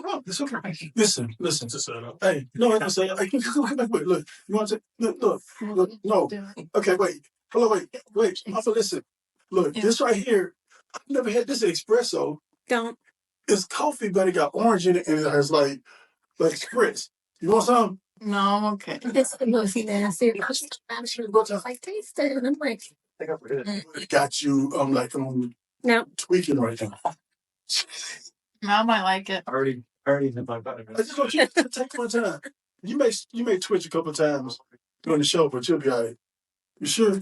No, it's okay. Listen. Hey, no, I'm saying, wait, look, you want to look, no. Okay, wait. Hold on, wait. Also, listen. Look, this right here, I've never had this espresso. Don't. It's coffee, but it got orange in it, and it has like spritz. You want some? No, I'm okay. It's the most nasty. I'm sure like taste it, and I'm like, it got you. I'm like, no tweaking right now. I might like it. I already did my better. I just want you to take my time. You may twitch a couple of times during the show, but you'll be all right. You sure?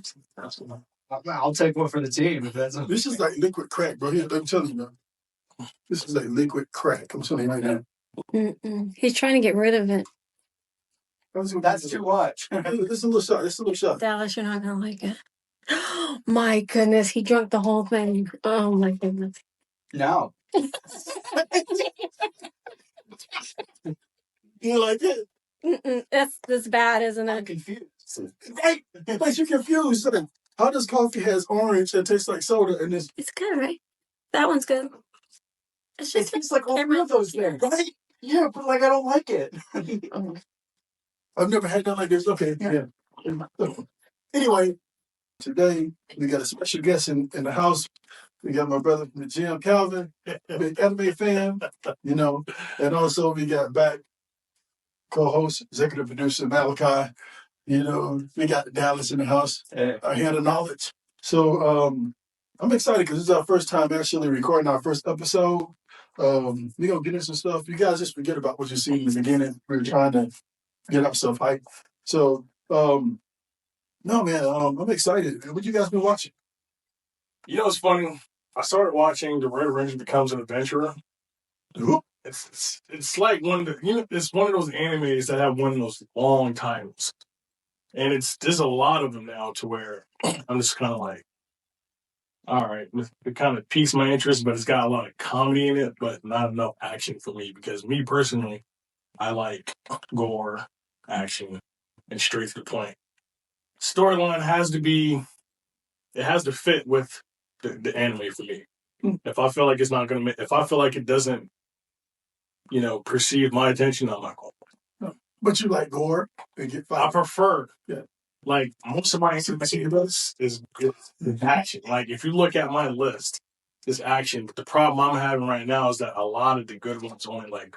I'll take one for the team if that's. This is like liquid crack, bro. Here, I'm telling you, man. This is like liquid crack. I'm telling you right now. He's trying to get rid of it. That's too much. It's a little shot. Dallas, you're not gonna like it. My goodness, he drank the whole thing. Oh my goodness. No. You like it? That's bad, isn't it? I'm confused. Right? But you're confused. How does coffee has orange that tastes like soda and this? It's good, right? That one's good. It's just tastes like all three of those things, right? Yeah, but like I don't like it. I've never had that like this. Okay, yeah. Anyway, today we got a special guest in the house. We got my brother from the gym, Calvin, big anime fan, and also we got back co-host, executive producer Malachi. We got Dallas in the house, our hand of knowledge. So I'm excited because this is our first time actually recording our first episode. We're going to get into some stuff. You guys just forget about what you see in the beginning. We're trying to get ourselves hyped. So, no, man, I'm excited. What you guys been watching? It's funny. I started watching The Red Ranger Becomes an Adventurer. Ooh. It's like it's one of those animes that have one of those long titles. And there's a lot of them now to where I'm just kind of like, all right, it kind of piques my interest, but it's got a lot of comedy in it, but not enough action for me because me personally, I like gore, action, and straight to the point. Storyline has to fit with the anime for me. If I feel like it's not going to, if I feel like it doesn't, perceive my attention, I'm not going to. But you like gore and get fired? I prefer, like, most of my anime list is action. Like, if you look at my list, it's action. But the problem I'm having right now is that a lot of the good ones only like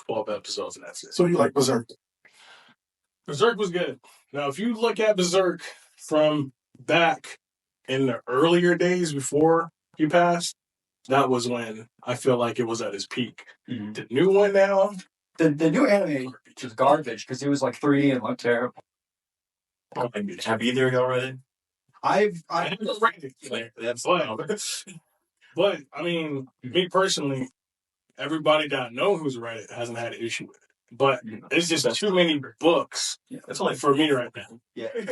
12 episodes, and that's it. So you like Berserk? Berserk was good. Now, if you look at Berserk from back in the earlier days before he passed, that was when I feel like it was at his peak. Mm-hmm. The new one now, the new anime is garbage because it was like 3D and looked terrible. Have either of y'all read it? I've read it. But I mean, me personally, everybody that I know who's read it hasn't had an issue with it. But it's just too many books. Yeah. That's only for me right now. Yeah. It's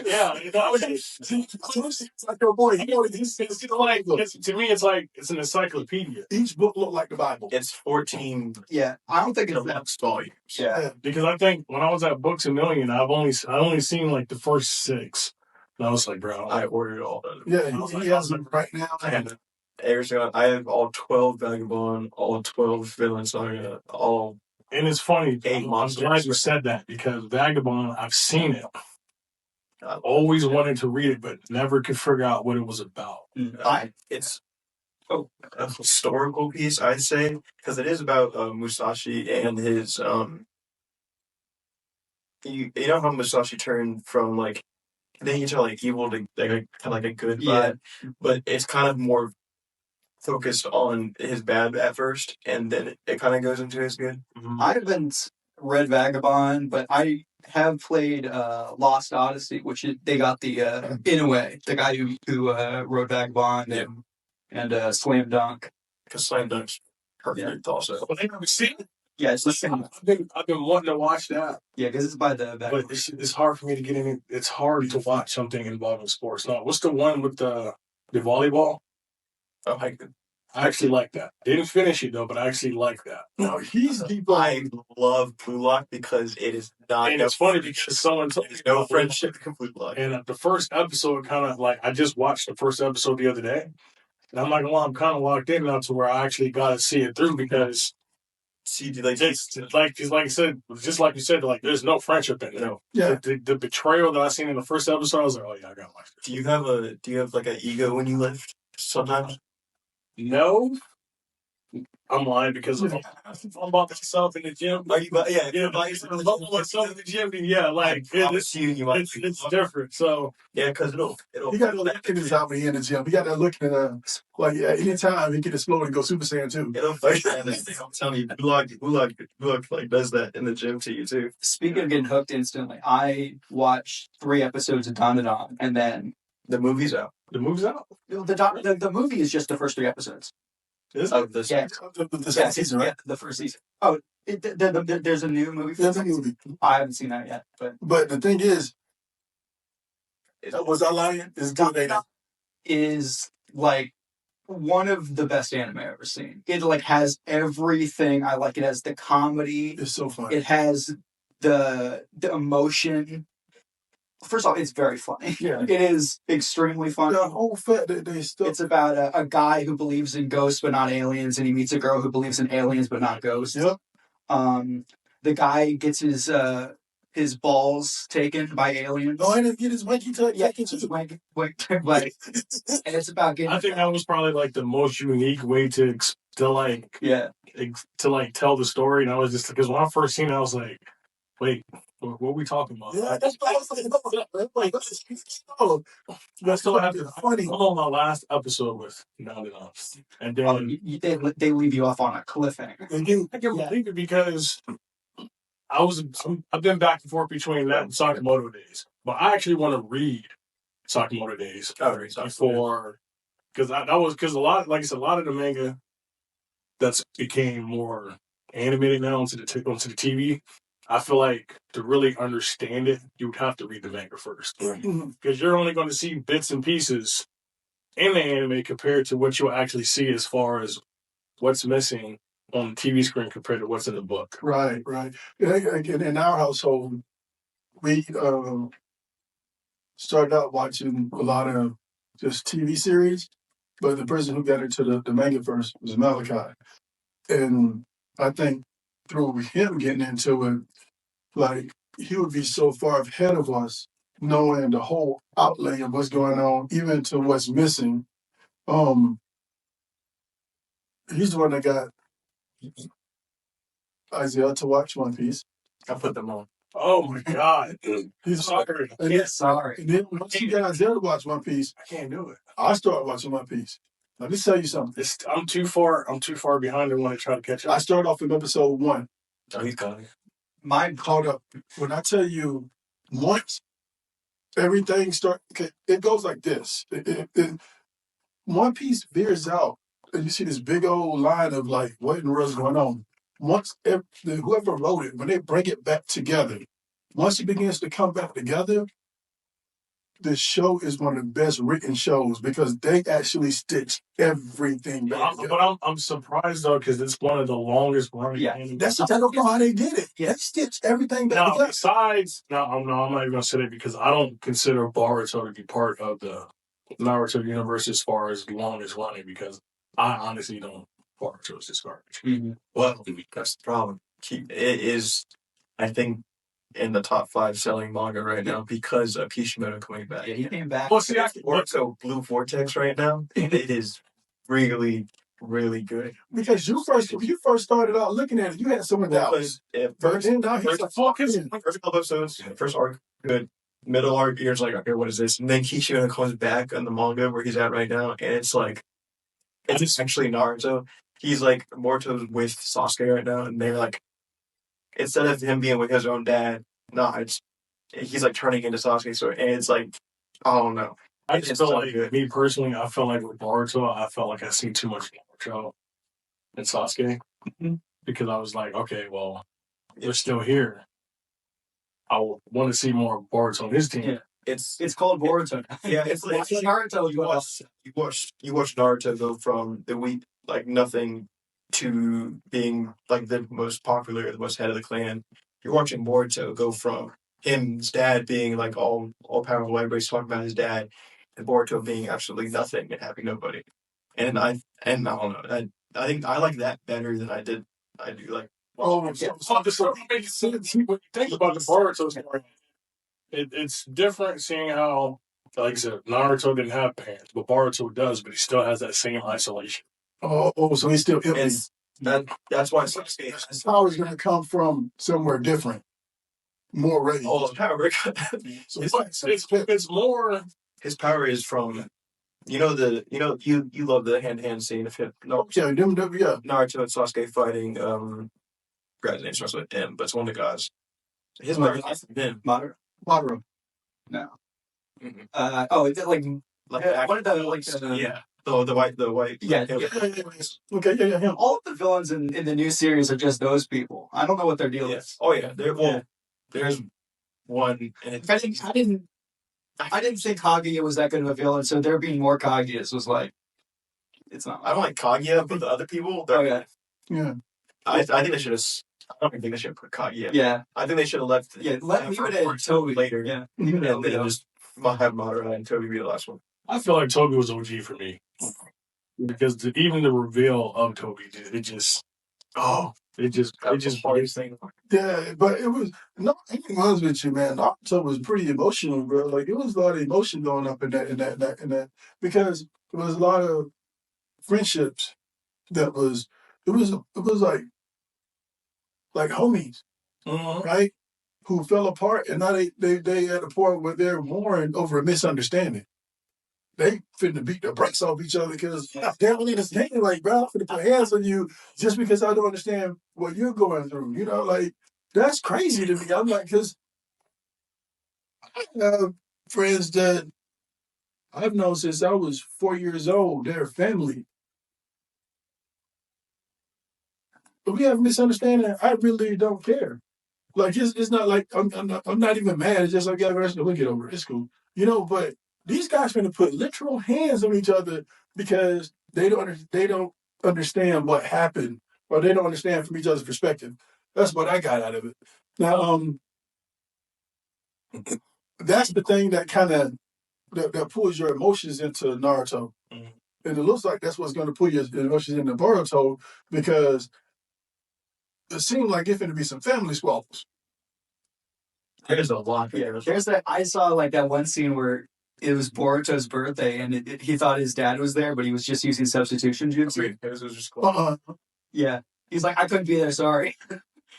like your boy. To me, it's like it's an encyclopedia. Each book looked like the Bible. It's 14. Yeah, I don't think it's that volumes. Yeah, because I think when I was at Books A Million, I only seen like the first 6. And I was like, bro, I ordered all of them. Yeah, he has them right now. I have all 12 Vagabond, all 12 Villain Saga, all. And it's funny, I'm glad you said that because Vagabond, I've seen it. I always wanted to read it, but never could figure out what it was about. It's a historical piece, I'd say, because it is about Musashi and his. You know how Musashi turned from like, then to like evil to like, kind of like a good vibe, but it's kind of more focused on his bad at first, and then it kind of goes into his good. Mm-hmm. I haven't read Vagabond, but I have played Lost Odyssey, which they got the Inoue, the guy who wrote Vagabond and Slam Dunk. Because Slam Dunk's perfect also. Well, have you seen it? Yeah, it's I've been wanting to watch that. Yeah, because it's by the But it's hard for me to get in. It's hard to watch something involving sports. Now, what's the one with the volleyball? Oh, I actually like that. Didn't finish it though, but I actually like that. No, I love Blue Lock because it is not. And it's funny because someone told me no friendship in Blue Lock. And the first episode, kind of like I just watched the first episode the other day, and I'm like, well, I'm kind of locked in now to where I actually got to see it through because see, like It's like I said, just like you said, like there's no friendship in it. No. Yeah. The betrayal that I seen in the first episode, I was like, oh yeah, I gotta watch this. do you have like an ego when you lift sometimes? No, I'm lying because I'm about myself in the gym. Are you? Yeah, like if I'm about myself in the gym, then yeah, like it's different. So yeah, because it'll He got to look at his out when he in the gym. He got to look at like anytime he can explode and go Super Saiyan 2. it'll fight. I'm telling you, Gulag like does that in the gym to you too. Speaking of getting hooked instantly, I watched 3 episodes of Dandadan, and then The movie's out. the move's out. the movie is just the first 3 episodes. Is Of the Yeah, The second season, right? the first season. Oh, there's a new movie. There's a movie. I haven't seen that yet, But the thing is, was I lying? It's good, ain't it? is like one of the best anime I've ever seen. It like has everything I like. It has the comedy. It's so funny. It has the emotion. First off, it's very funny. Yeah. It is extremely funny. The whole fact that they still. It's about a guy who believes in ghosts but not aliens, and he meets a girl who believes in aliens but not ghosts. Yep. The guy gets his balls taken by aliens. No, I didn't get his wanky tuck. Yeah, like, and it's about getting. I think that was probably like the most unique way to tell the story. And I was just because when I first seen it, I was like, wait, what are we talking about? Yeah, that's what I was like. Oh, I still have to funny. I'm on my last episode with Dandadan, and then They leave you off on a cliffhanger. I can't believe it because I've been back and forth between that and Sakamoto Days, but I actually want to read Sakamoto Days before because a lot, like I said, a lot of the manga that's became more animated now onto the TV. I feel like to really understand it, you would have to read the manga first because you're only going to see bits and pieces in the anime compared to what you'll actually see as far as what's missing on the TV screen compared to what's in the book. Right. Again, in our household, we started out watching a lot of just TV series, but the person who got into the manga first was Malachi. And I think through him getting into it, like, he would be so far ahead of us, knowing the whole outlay of what's going on, even to what's missing. He's the one that got Isaiah to watch One Piece. I put them on. Oh my God. He's sorry. Sorry. And then once you got Isaiah to watch One Piece, I can't do it. I started watching One Piece. Let me tell you something. I'm too far behind and want to try to catch up. I started off in episode 1. Oh, he's coming. Mine caught up. When I tell you, once everything starts, okay, it goes like this. One Piece veers out, and you see this big old line of like, what in the world is going on? Once whoever wrote it, when they bring it back together, once it begins to come back together, the show is one of the best written shows because they actually stitch everything back together. But I'm surprised though because it's one of the longest running. Yeah, I don't know how they did it. They stitched everything back Now, together. besides, I'm not even going to say that because I don't consider Boruto to be part of the Naruto universe as far as long as running because I honestly don't. Boruto is just garbage. Mm-hmm. Well, that's the problem. It is, I think, in the top 5 selling manga right now because of Kishimoto coming back. Yeah, he came back. Well, see, Boruto Blue Vortex right now, and it is really, really good. Because when you first started out looking at it, you had some of that. First First couple episodes, first arc, good. Middle arc, you're just like, okay, what is this? And then Kishimoto comes back on the manga where he's at right now, and it's like, it's actually Naruto. He's like, Boruto's with Sasuke right now, and they're like, instead of him being with his own dad, he's like turning into Sasuke. So, and it's like, I don't know. I just feel like, me personally, I felt like with Boruto, I felt like I seen too much Naruto and Sasuke because I was like, okay, well, they're still here. I want to see more Boruto on his team. Yeah. It's called Boruto. Yeah, it's like Naruto. You watch Naruto go from the weak, like nothing, to being like the most popular, the most head of the clan. You're watching Boruto go from his dad being like all powerful, everybody's talking about his dad, and Boruto being absolutely nothing and having nobody. And I don't know. I think I like that better than I did I do like. So it makes sense when you think about the Boruto story. It's different seeing how, like I said, Naruto didn't have parents, but Boruto does, but he still has that same isolation. So he's still empty. It's that's why Sasuke. His power is going to come from somewhere different. More rage. Oh, his power. So It's more. His power is from. You love the hand-to-hand scene of him. No, yeah, Naruto and Sasuke fighting. Guy's name starts with M, but it's one of the gods. His power is from him. Madara. No. Mm-hmm. Is it like what are the yeah. The white. Yeah. Okay, yeah, him. All of the villains in the new series are just those people. I don't know what their deal is. Oh yeah, there's one. And I didn't think Kaguya was that good of a villain, so there being more Kaguyas was like, it's not. I don't like Kaguya, but the other people. Yeah. I think they should have. I don't think they should have put Kaguya. Yeah. I think they should have left. Yeah, leave it at Toby later. Yeah. And then just have Madara and Toby be the last one. I feel like Toby was OG for me because even the reveal of Toby, it just hardest thing. Yeah, but it was no. I was with you, man. Naruto was pretty emotional, bro. Like it was a lot of emotion going up in that because there was a lot of friendships that was it was like homies, right? Who fell apart, and now they at a point where they're warring over a misunderstanding. They finna beat the brakes off each other because they don't understand. Like, bro, I'm finna put hands on you just because I don't understand what you're going through. You know, like that's crazy to me. I'm like, because I have friends that I've known since I was 4 years old. They're family. But we have a misunderstanding. I really don't care. Like it's not like I'm not even mad. It's just like yeah, we'll get over it. It's cool, you know. But these guys gonna put literal hands on each other because they don't understand what happened or they don't understand from each other's perspective. That's what I got out of it. Now, that's the thing that kind of that pulls your emotions into Naruto, and it looks like that's what's going to pull your emotions into Boruto because it seemed like it's going to be some family squabbles. There's a lot. Yeah, there's that. I saw like that one scene where it was Boruto's birthday, and he thought his dad was there, but he was just using substitution jutsu. It was just cool. Yeah, he's like, I couldn't be there. Sorry.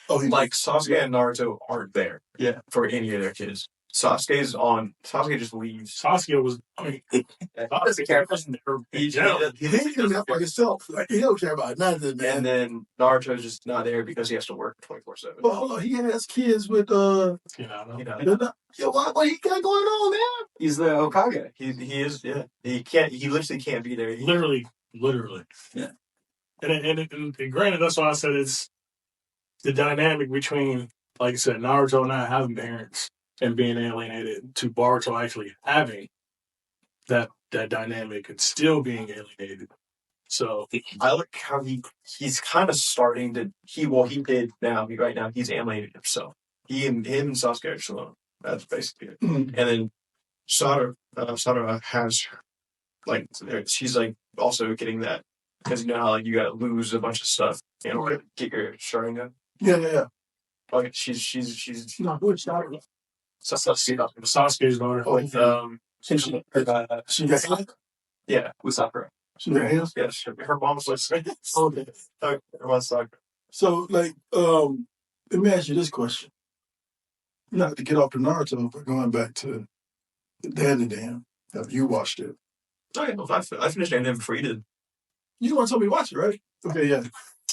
Like Sasuke and Naruto aren't there. Yeah, for any of their kids. Sasuke just leaves. Sasuke was. I mean, Sasuke character. He doesn't have for himself. Like, he don't care about nothing, man. And then Naruto's just not there because he has to work 24/7. Well, hold on. He has kids with Yo, what he got going on, man? He's the Hokage. He is. Yeah. He literally can't be there. Literally. Yeah. And granted, that's why I said it's the dynamic between, like I said, Naruto not having parents and being alienated to Boruto actually having that dynamic and still being alienated. So I like how he's kind of starting to right now he's alienated himself. Him and Sasuke are just alone. That's basically it. And then Sadara has like she's like also getting that because you know how like you gotta lose a bunch of stuff in order to get your Sharingan. Yeah. Like she's No, who's Sadara? Sasuke's daughter. She got hands? Yeah, with Sakura. She got hands? Yeah, her mom's like Okay. Her mom's Sakura. So, like, let me ask you this question. Not to get off the Naruto, but going back to the AnimeDad. Have you watched it? Oh, yeah, I finished anime before you did. You want to tell me to watch it, right? Okay, yeah.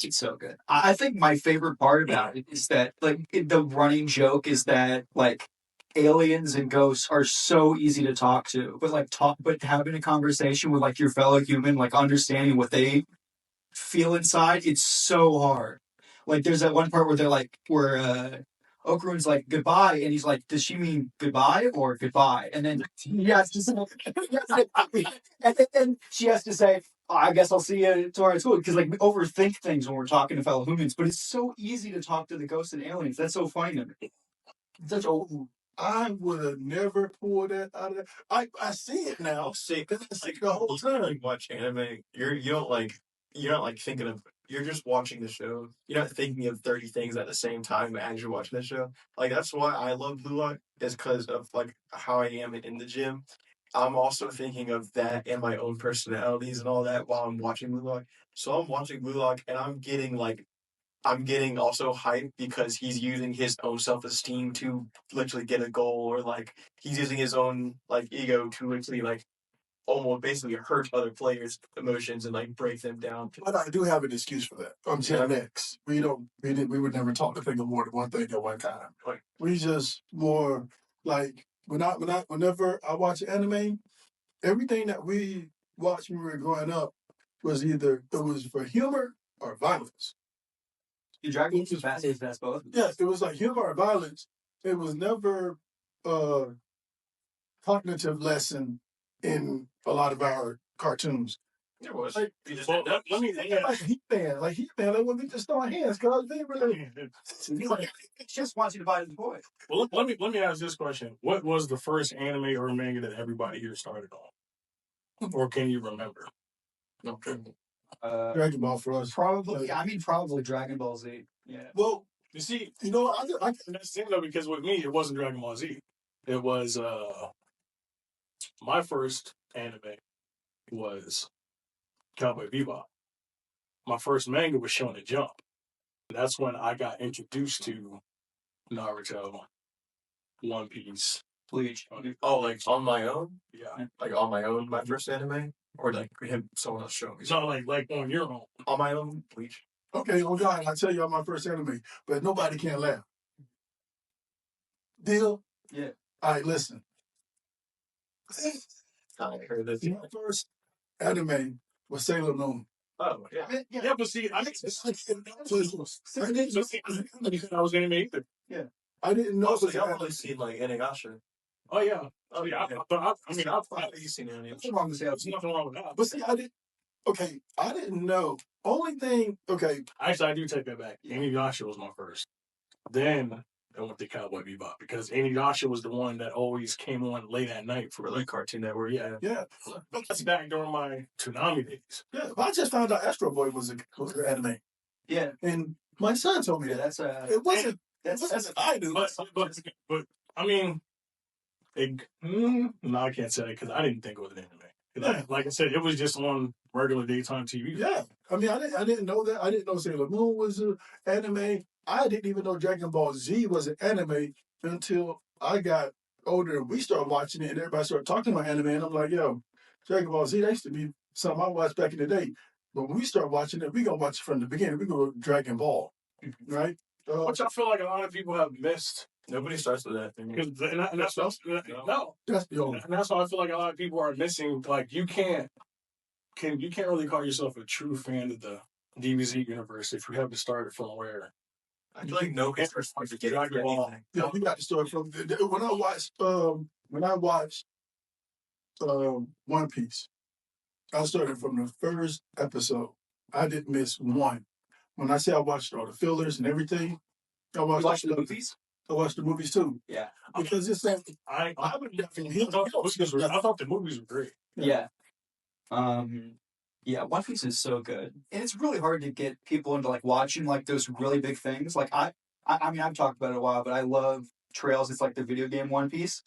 It's so good. I think my favorite part about it is that, like, the running joke is that, like, aliens and ghosts are so easy to talk to, but having a conversation with, like, your fellow human, like, understanding what they feel inside, it's so hard. Like, there's that one part where they're like, Okaru's like, goodbye, and he's like, does she mean goodbye or goodbye? And then he has to say, and she has to say, oh, I guess I'll see you tomorrow at school. Because like we overthink things when we're talking to fellow humans, but it's so easy to talk to the ghosts and aliens. That's so funny to me. I would have never pulled that out of that. I see it now. See, because I see the whole time. You watch anime, you're not like thinking of you're just watching the show. You're not thinking of 30 things at the same time as you're watching the show. Like that's why I love Blue Lock is because of like how I am in the gym. I'm also thinking of that and my own personalities and all that while I'm watching Blue Lock. So I'm watching Blue Lock and I'm getting also hyped because he's using his own self-esteem to literally get a goal, or like he's using his own like ego to literally like almost basically hurt other players' emotions and like break them down. But I do have an excuse for that. I'm Gen X. We would never talk to think of more than one thing at one time. Right. We just more like whenever I watch anime, everything that we watched when we were growing up was either it was for humor or violence. The Dragon Ball fast is best both. Yes, it was like humor or violence. It was never a cognitive lesson in a lot of our cartoons. There was. Like, Well, let me. like He-Man, like when we just throwing hands, cause they really. It just wants you to buy the boy. Well, let me ask this question: what was the first anime or manga that everybody here started on, or can you remember? Okay. Dragon Ball for us. Probably. I mean, probably Dragon Ball Z. Yeah. Well, You see, you know, that's the thing though, because with me, it wasn't Dragon Ball Z. It was my first anime was Cowboy Bebop. My first manga was Shonen Jump. That's when I got introduced to Naruto, One Piece, Bleach. Oh, like on my own? Yeah. Like on my own, my first anime? Or like someone else showed me? So like on your own. On my own, Bleach. okay, oh God, I tell y'all my first anime, but nobody can laugh. Deal? Yeah. All right, listen. I heard this. My first anime was Sailor Moon. Oh, yeah. Yeah, but see, I didn't I was anime either. Yeah. I didn't know it Also, was y'all an probably seen like Inuyasha. Oh yeah. Oh, Yeah, yeah. but I mean, I've Probably seen Inuyasha. What's wrong with there's nothing wrong with that. But see, I didn't know. Only thing, okay, Actually, I do take that back. Inuyasha was my first. Then I went to Cowboy Bebop because Inuyasha was the one that always came on late at night for like Cartoon Network. Yeah, yeah. that's back during my Toonami days. Yeah, but I just found out Astro Boy was an anime. Yeah. And my son told me Yeah, that. that's It wasn't, that's I knew. But I mean, no, I can't say that because I didn't think it was an anime. Yeah. Like I said, it was just on regular daytime TV. Yeah. I mean, I didn't know that. I didn't know Sailor Moon was an anime. I didn't even know Dragon Ball Z was an anime until I got older and we started watching it and everybody started talking about anime. And I'm like, yo, Dragon Ball Z, that used to be something I watched back in the day. But when we start watching it, we going to watch it from the beginning. We go Dragon Ball, right? Which I feel like a lot of people have missed. Nobody starts with that thing. And that's no. That's the only. And that's why I feel like a lot of people are missing. Like you can't really call yourself a true fan of the DBZ universe if you haven't started from where. I feel like nobody starts to get Dragon Ball. Yeah, we got to start from when I watched One Piece. I started from the first episode. I didn't miss one. When I say I watched all the fillers and everything, I watched the movies. I watched the movies too. Yeah. Because it's like I would definitely. I thought the movies were great. Yeah. Yeah, One Piece is so good. And it's really hard to get people into like watching like those really big things. Like I mean I've talked about it a while, but I love Trails. It's like the video game One Piece.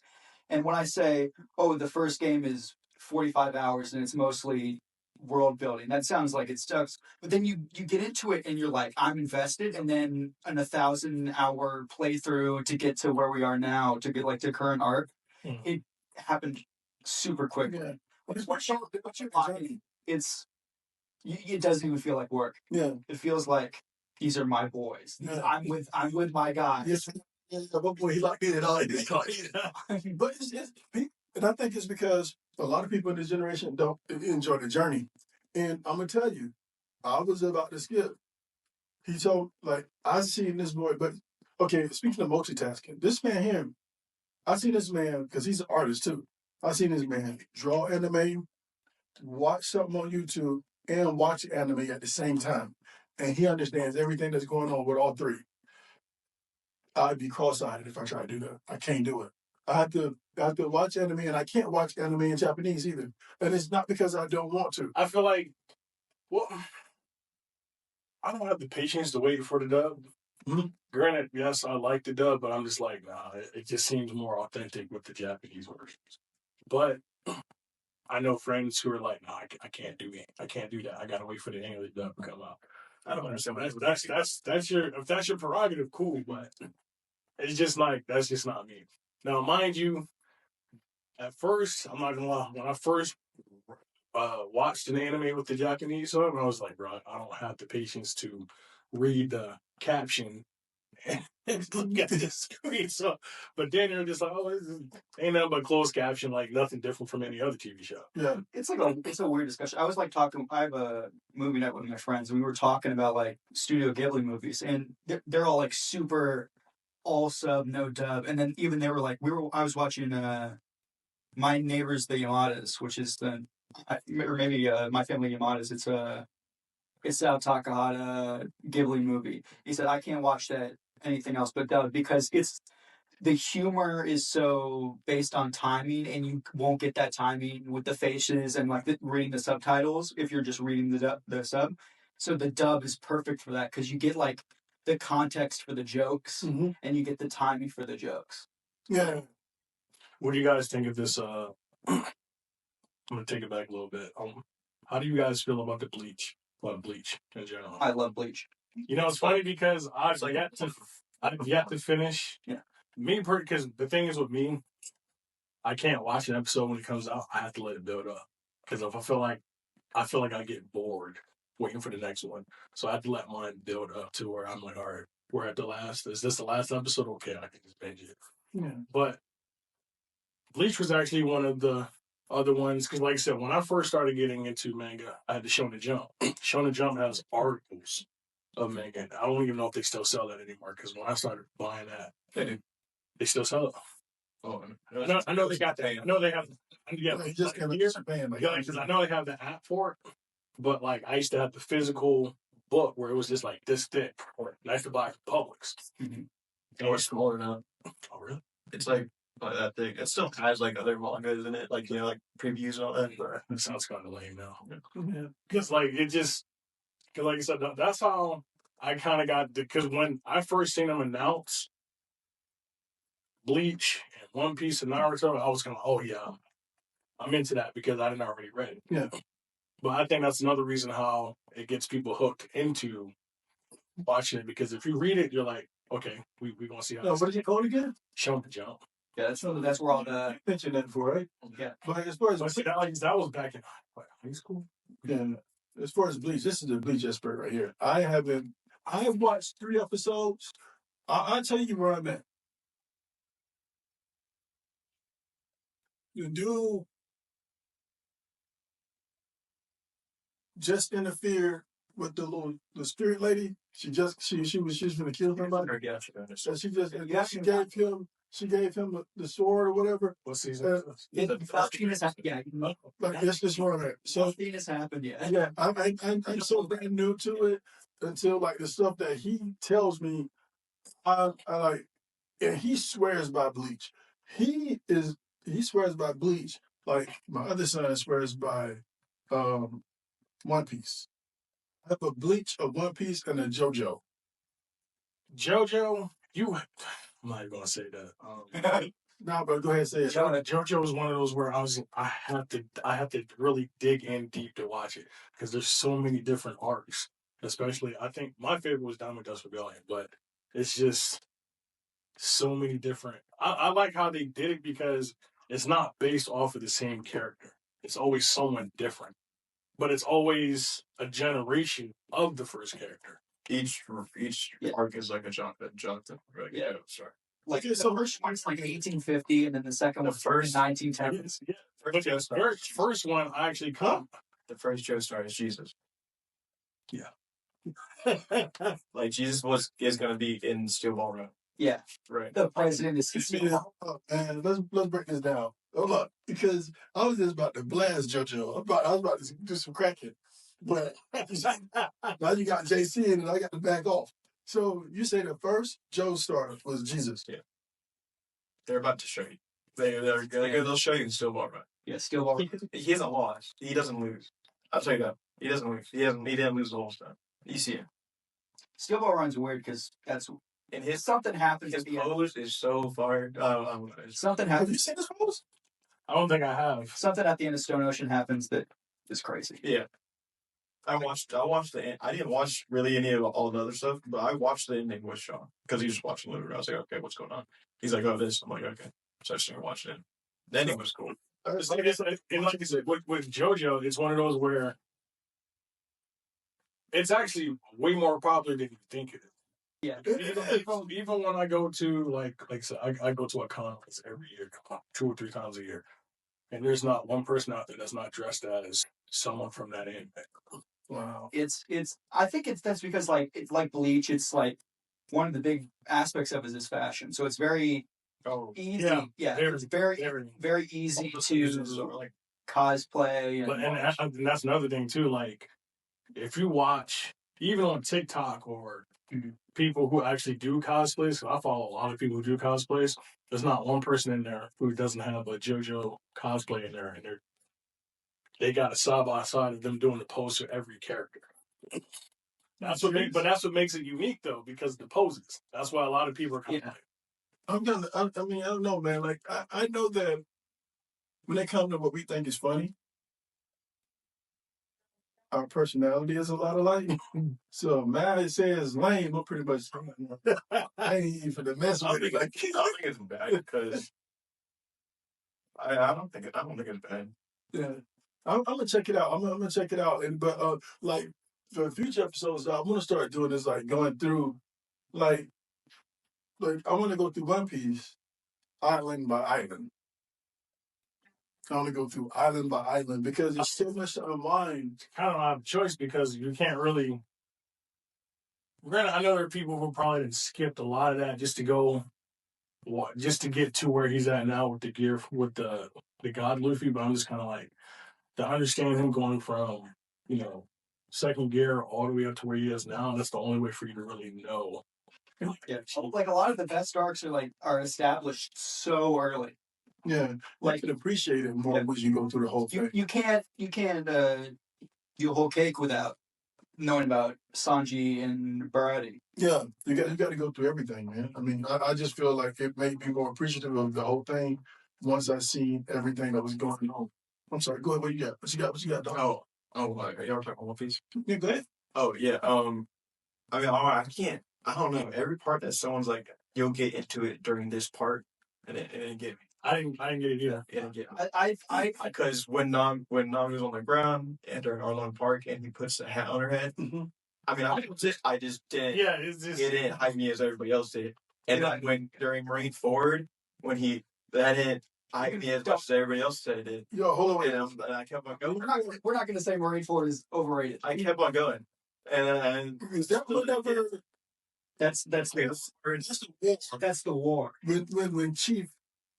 And when I say, oh, the first game is 45 hours and it's mostly world building, that sounds like it sucks. But then you get into it and you're like, I'm invested, and then an 1,000-hour playthrough to get to where we are now, to get like the current arc, it happened super quickly. Yeah. What you're watching, it doesn't even feel like work. Yeah. It feels like these are my boys. Yeah. I'm with my guys. Yes. Yeah, my boy, he locked in and all. But and I think it's because a lot of people in this generation don't enjoy the journey. And I'm gonna tell you, I was about to skip. He told I seen this boy, but okay, speaking of multitasking, this man here, I seen this man because he's an artist too. I seen this man draw anime, watch something on YouTube, and watch anime at the same time. And he understands everything that's going on with all three. I'd be cross-eyed if I try to do that. I can't do it. I have to watch anime, and I can't watch anime in Japanese either. And it's not because I don't want to. I feel like, well, I don't have the patience to wait for the dub. Granted, yes, I like the dub, but I'm just like, nah, it just seems more authentic with the Japanese versions. But I know friends who are like, nah, I can't do it. I can't do that. I gotta wait for the English dub to come out. I don't understand. That's your if that's your prerogative, cool. But it's just like that's just not me. Now, mind you, at first, I'm not gonna lie. When I first watched an anime with the Japanese sub, I was like, bro, I don't have the patience to read the caption and look at the screen. So, but then you're just like, oh, ain't nothing but closed caption, like nothing different from any other TV show. Yeah, it's a weird discussion. I was like talking. I have a movie night with my friends, and we were talking about like Studio Ghibli movies, and they're all like super all sub, no dub, and then even they were like, I was watching My Neighbors the Yamadas, which is or maybe My Family Yamadas. It's a Takahata Ghibli movie. He said, I can't watch that anything else but dub because the humor is so based on timing, and you won't get that timing with the faces and like reading the subtitles if you're just reading the sub. So the dub is perfect for that because you get like the context for the jokes and you get the timing for the jokes. Yeah. What do you guys think of this? I'm gonna take it back a little bit. How do you guys feel about the Bleach? About Bleach in general? I love Bleach. You know, it's funny because I've yet to finish. Yeah. Me, because the thing is with me, I can't watch an episode when it comes out. I have to let it build up because if I feel like I get bored waiting for the next one, so I have to let mine build up to where I'm like, all right, we're at the last. Is this the last episode? Okay, I can just binge it. Yeah. But Bleach was actually one of the other ones because, like I said, when I first started getting into manga, I had to Shonen Jump. Shonen Jump has articles of manga. I don't even know if they still sell that anymore because when I started buying that, they still sell it. Oh, I know they got that. I know they have. Yeah, Like, just kind of Japan, like, yeah, because I know they have the app for it. But like, I used to have the physical book where it was just like this thick, or nice to buy from Publix. Or smaller now. Oh, really? It's like that thing. It still has like other mangas in it, like like previews and all that. But That sounds kind of lame now. Yeah, because like it just, because like I said, that's how I kind of got. Because when I first seen them announce Bleach and One Piece and Naruto, I was kind of, oh yeah, I'm into that because I didn't already read it. Yeah. But I think that's another reason how it gets people hooked into watching it, because if you read it, you're like, okay, we gonna see how. No, what did you call it again? Shonen Jump. Yeah, that's where all the Mentioned that before, right? Yeah. But as far as But see, that was back in high school. Yeah. As far as Bleach, this is the Bleach expert right here. I have watched 3 episodes. I'll tell you where I'm at. The dude just interfered with the spirit lady. She was gonna kill somebody. yeah, So she gave him the sword or whatever. What season? nothing has happened. Yeah, Like that's just where I'm at. So nothing has happened yet. yeah, I'm so brand new to it until like the stuff that he tells me, I like, and he swears by Bleach. He swears by Bleach. Like my other son swears by One Piece. I have a Bleach, a One Piece, and a JoJo. JoJo, I'm not even gonna say that. No, but go ahead and say it. JoJo was one of those where I have to really dig in deep to watch it because there's so many different arcs. Especially, I think my favorite was Diamond Dust Rebellion, but it's just so many different. I like how they did it because it's not based off of the same character. It's always someone different, but it's always a generation of the first character. Each arc is like a Jonathan. Right? Yeah. Sorry. Like the first one's like 1850, and then the second one's 1910. Yeah. But the first one I actually come. The first Joestar is Jesus. Yeah. Like Jesus is going to be in Steel Ball Run. Yeah. Right. The president is. And let's break this down. Hold up, because I was just about to blast JoJo. I was about to do some cracking, but now you got JC in, and I got to back off. So you say the first Joestar was Jesus. Yeah. They're about to show you. They'll show you in Steel Ball Run. Yeah, Steel Ball. He hasn't lost. He doesn't lose. I'll tell you that. He doesn't lose. He didn't lose the whole time. You see him. Steel Ball Run's weird because that's And his something happens his at the end. pose is so far. Something Have you happens. seen this pose? I don't think I have. Something at the end of Stone Ocean happens that is crazy. Yeah. I watched the. I didn't watch really any of all the other stuff, but I watched the ending with Sean because he was watching Luger. I was like, okay, what's going on? He's like, oh, this. I'm like, okay. So I started watching it. The ending was cool. It's like I said, with JoJo, it's one of those where it's actually way more popular than you think it is. Yeah. Even when I go to like I said, I go to a conference every year, 2 or 3 times a year, and there's not one person out there that's not dressed as someone from that anime. Wow. It's. I think that's because it's like Bleach. It's like one of the big aspects of it is fashion. So it's very easy. Yeah. It's very easy to like cosplay. And that's another thing too. Like if you watch even on TikTok or people who actually do cosplays, 'cause I follow a lot of people who do cosplays. There's not one person in there who doesn't have a JoJo cosplay in there, and they got a side by side of them doing the pose for every character. That's what makes it unique though, because the poses. That's why a lot of people are kind of like. I mean, I don't know, man. Like, I know that when it comes to what we think is funny, our personality is a lot alike. So, man, it says lame, I'm pretty much. I ain't even for the mess with it. Like, I don't think it's bad because I don't think it's bad. yeah, I'm gonna check it out. I'm gonna check it out. But like for future episodes, I'm gonna start doing this, like going through, like I want to go through One Piece, island by island. I want to go through island by island because there's so much to unwind. Kind of have a choice because you can't really. Granted, I know there are people who probably have skipped a lot of that just to get to where he's at now with the gear with the God Luffy. But I'm just kind of like to understand him going from second gear all the way up to where he is now. That's the only way for you to really know. Yeah. Like a lot of the best arcs are established so early. Yeah, like you can appreciate it more as you go through the whole thing. You can't do a whole cake without knowing about Sanji and Barati. Yeah, you got to go through everything, man. I mean, I just feel like it made me more appreciative of the whole thing once I seen everything that was going on. I'm sorry. Go ahead. What you got? What you got, dog? Y'all were talking about One Piece? Yeah, go ahead. Oh yeah. I mean, I can't. I don't know. Every part that someone's like, you'll get into it during this part, and it didn't get me. I didn't get it either. It didn't get me. Because when Nam was on the ground and during Arlong Park and he puts the hat on her head, I mean, I just didn't. Yeah, it's just it didn't hype me as everybody else did. And then when during Marineford, when that didn't hype me as much as everybody else said it did. Yo, hold on. And I kept on going. We're not going to say Marineford is overrated. I kept on going. And Is that whatever? That's the war. When Chief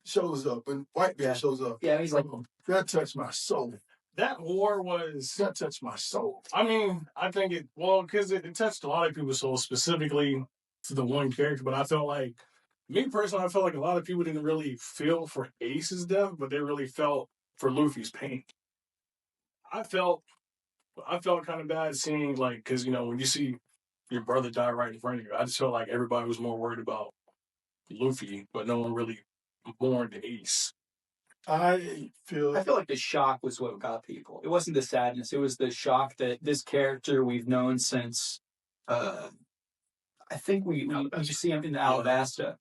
shows up, when Whitebeard shows up. Yeah, he's like, that touched my soul. That war that touched my soul. I mean, I think because it touched a lot of people's soul, specifically to the one character. But I felt like, me personally, I felt like a lot of people didn't really feel for Ace's death, but they really felt for Luffy's pain. I felt kind of bad seeing, like, because when you see your brother die right in front of you, I just felt like everybody was more worried about Luffy, but no one really mourned Ace. I feel like the shock was what got people. It wasn't the sadness. It was the shock that this character we've known since, I think we just see him in Alabasta.